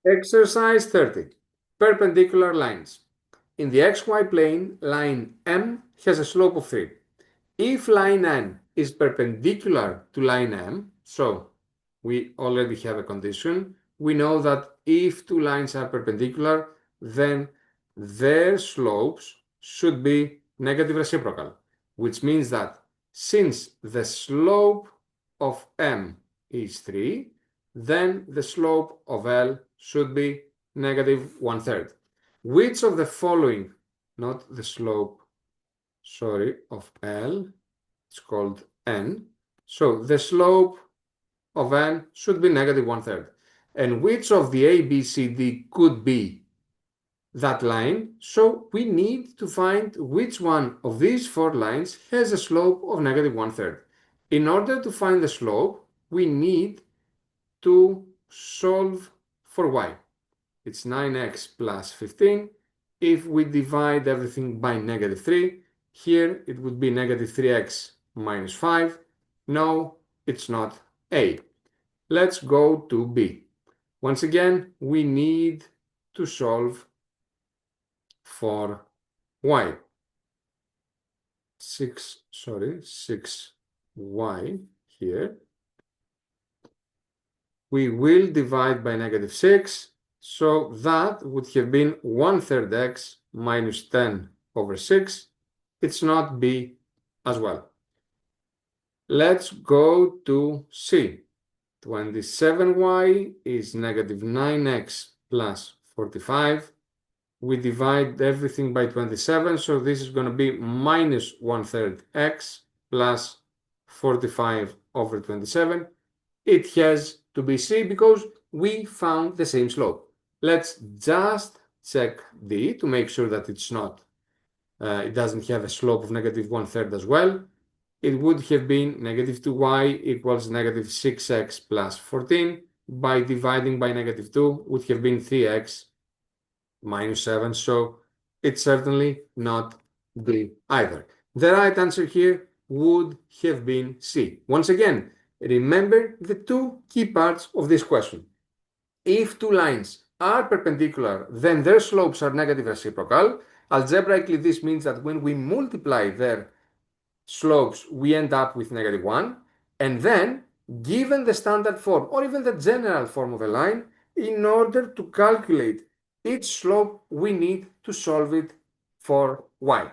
Exercise 30. Perpendicular lines. In the xy plane, line M has a slope of 3. If line N is perpendicular to line M, so we already have a condition, we know that if two lines are perpendicular, then their slopes should be negative reciprocal, which means that since the slope of M is 3, then the slope of L should be negative 1/3. Which of the following, not the slope, sorry, of L, it's called N. So the slope of N should be negative 1/3. And which of the A, B, C, D could be that line? So we need to find which one of these four lines has a slope of negative 1/3. In order to find the slope, we need to solve for y. It's 9x plus 15. If we divide everything by negative 3, here it would be negative 3x minus 5. No, it's not A. Let's go to B. Once again, we need to solve for y. 6y here. We will divide by negative 6. So that would have been 1/3 x minus 10 over 6. It's not B as well. Let's go to C. 27y is negative 9x plus 45. We divide everything by 27, so this is going to be minus 1/3 x plus 45 over 27. It has to be C because we found the same slope. Let's just check D to make sure that it's not, it doesn't have a slope of negative 1/3 as well. It would have been negative 2y equals negative 6x plus 14. By dividing by negative 2 would have been 3x minus 7. So it's certainly not D either. The right answer here would have been C. Once again, remember the two key parts of this question. If two lines are perpendicular, then their slopes are negative reciprocal. Algebraically, this means that when we multiply their slopes, we end up with negative 1. And then, given the standard form or even the general form of a line, in order to calculate its slope, we need to solve it for y.